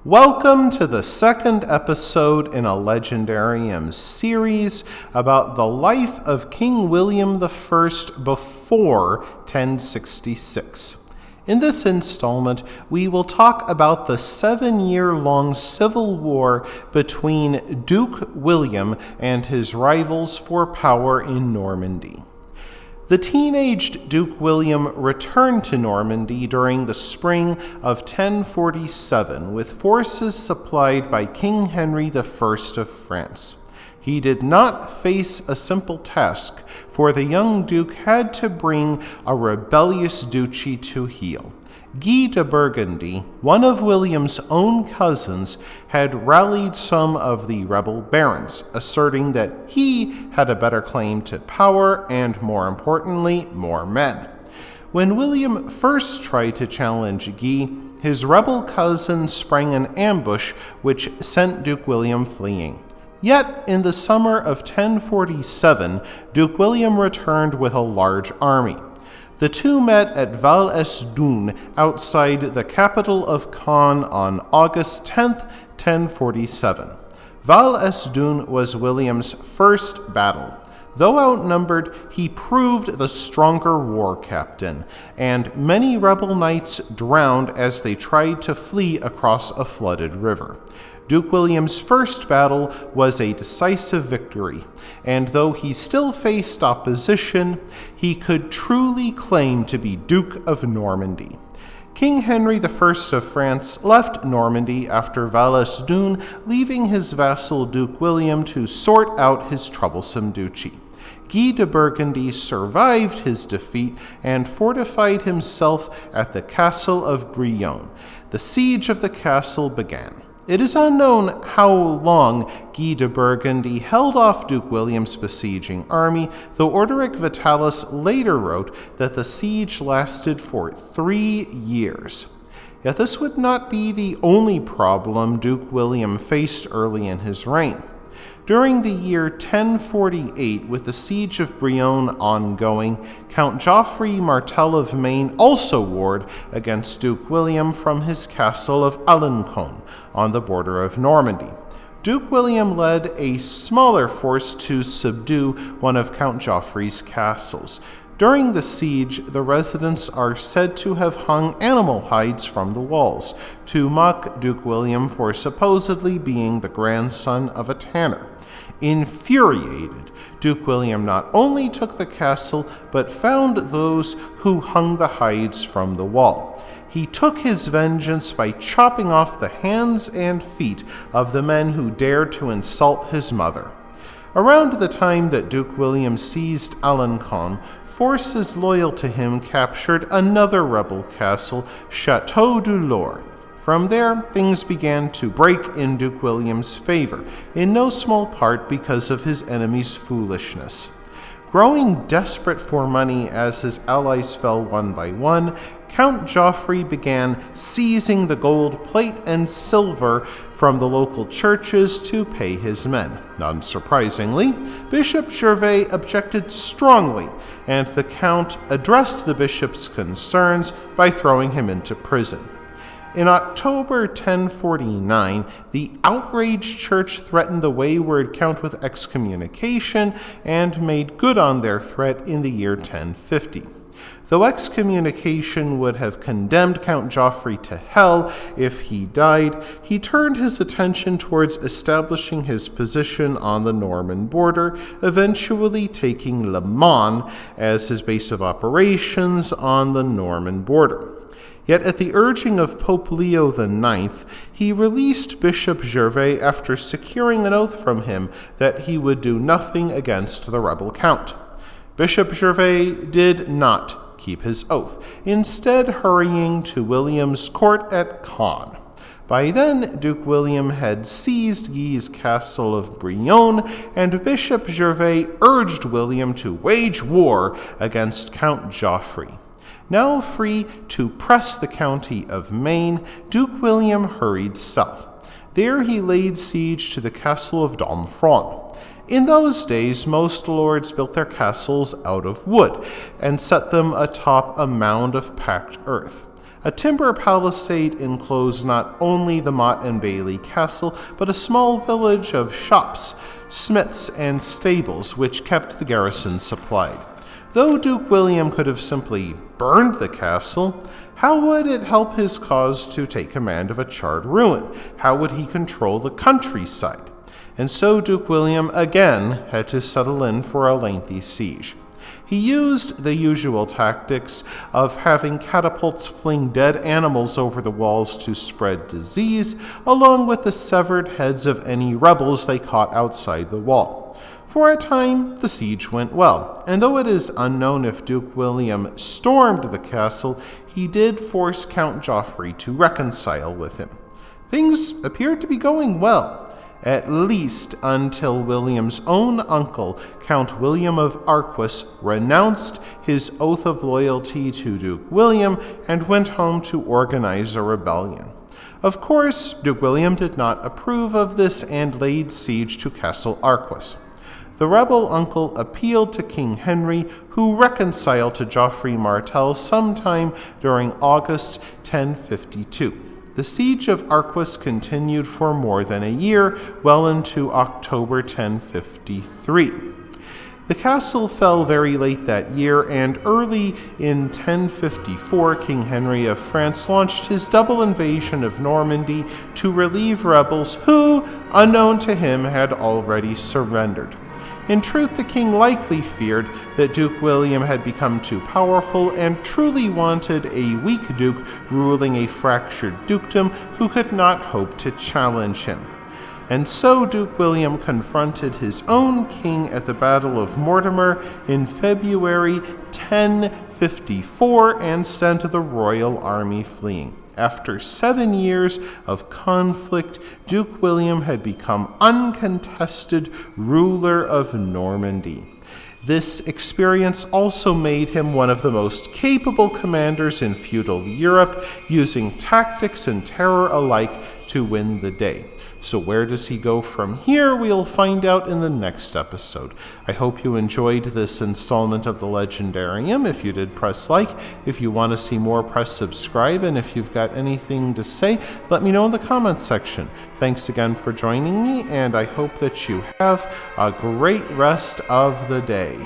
Welcome to the second episode in a Legendarium series about the life of King William I before 1066. In this installment, we will talk about the 7-year-long civil war between Duke William and his rivals for power in Normandy. The teenaged Duke William returned to Normandy during the spring of 1047 with forces supplied by King Henry I of France. He did not face a simple task, for the young duke had to bring a rebellious duchy to heel. Guy de Burgundy, one of William's own cousins, had rallied some of the rebel barons, asserting that he had a better claim to power and, more importantly, more men. When William first tried to challenge Guy, his rebel cousin sprang an ambush which sent Duke William fleeing. Yet, in the summer of 1047, Duke William returned with a large army. The two met at Val-es-Dunes outside the capital of Caen on August 10, 1047. Val-es-Dunes was William's first battle. Though outnumbered, he proved the stronger war captain, and many rebel knights drowned as they tried to flee across a flooded river. Duke William's first battle was a decisive victory, and though he still faced opposition, he could truly claim to be Duke of Normandy. King Henry I of France left Normandy after Val-es-Dunes, leaving his vassal Duke William to sort out his troublesome duchy. Guy de Burgundy survived his defeat and fortified himself at the castle of Brionne. The siege of the castle began. It is unknown how long Guy de Burgundy held off Duke William's besieging army, though Orderic Vitalis later wrote that the siege lasted for 3 years. Yet this would not be the only problem Duke William faced early in his reign. During the year 1048, with the siege of Brionne ongoing, Count Geoffrey Martel of Maine also warred against Duke William from his castle of Alencon on the border of Normandy. Duke William led a smaller force to subdue one of Count Geoffrey's castles. During the siege, the residents are said to have hung animal hides from the walls to mock Duke William for supposedly being the grandson of a tanner. Infuriated, Duke William not only took the castle, but found those who hung the hides from the wall. He took his vengeance by chopping off the hands and feet of the men who dared to insult his mother. Around the time that Duke William seized Alencon, forces loyal to him captured another rebel castle, Chateau du Loir. From there, things began to break in Duke William's favor, in no small part because of his enemies' foolishness. Growing desperate for money as his allies fell one by one, Count Geoffrey began seizing the gold plate and silver from the local churches to pay his men. Unsurprisingly, Bishop Gervais objected strongly, and the Count addressed the bishop's concerns by throwing him into prison. In October 1049, the outraged church threatened the wayward count with excommunication and made good on their threat in the year 1050. Though excommunication would have condemned Count Geoffrey to hell if he died, he turned his attention towards establishing his position on the Norman border, eventually taking Le Mans as his base of operations on the Norman border. Yet at the urging of Pope Leo IX, he released Bishop Gervais after securing an oath from him that he would do nothing against the rebel count. Bishop Gervais did not keep his oath, instead hurrying to William's court at Caen. By then, Duke William had seized Guy's castle of Brionne, and Bishop Gervais urged William to wage war against Count Geoffrey. Now free to press the county of Maine, Duke William hurried south. There he laid siege to the castle of Domfront. In those days, most lords built their castles out of wood and set them atop a mound of packed earth. A timber palisade enclosed not only the Motte and Bailey castle, but a small village of shops, smiths, and stables which kept the garrison supplied. Though Duke William could have simply burned the castle, how would it help his cause to take command of a charred ruin? How would he control the countryside? And so Duke William again had to settle in for a lengthy siege. He used the usual tactics of having catapults fling dead animals over the walls to spread disease, along with the severed heads of any rebels they caught outside the wall. For a time, the siege went well, and though it is unknown if Duke William stormed the castle, he did force Count Joffrey to reconcile with him. Things appeared to be going well, at least until William's own uncle, Count William of Arquis, renounced his oath of loyalty to Duke William and went home to organize a rebellion. Of course, Duke William did not approve of this and laid siege to Castle Arquis. The rebel uncle appealed to King Henry, who reconciled to Joffrey Martel sometime during August 1052. The siege of Arquis continued for more than a year, well into October 1053. The castle fell very late that year, and early in 1054, King Henry of France launched his double invasion of Normandy to relieve rebels who, unknown to him, had already surrendered. In truth, the king likely feared that Duke William had become too powerful and truly wanted a weak duke ruling a fractured dukedom who could not hope to challenge him. And so Duke William confronted his own king at the Battle of Mortimer in February 1054 and sent the royal army fleeing. After 7 years of conflict, Duke William had become uncontested ruler of Normandy. This experience also made him one of the most capable commanders in feudal Europe, using tactics and terror alike to win the day. So where does he go from here? We'll find out in the next episode. I hope you enjoyed this installment of the Legendarium. If you did, press like. If you want to see more, press subscribe. And if you've got anything to say, let me know in the comments section. Thanks again for joining me, and I hope that you have a great rest of the day.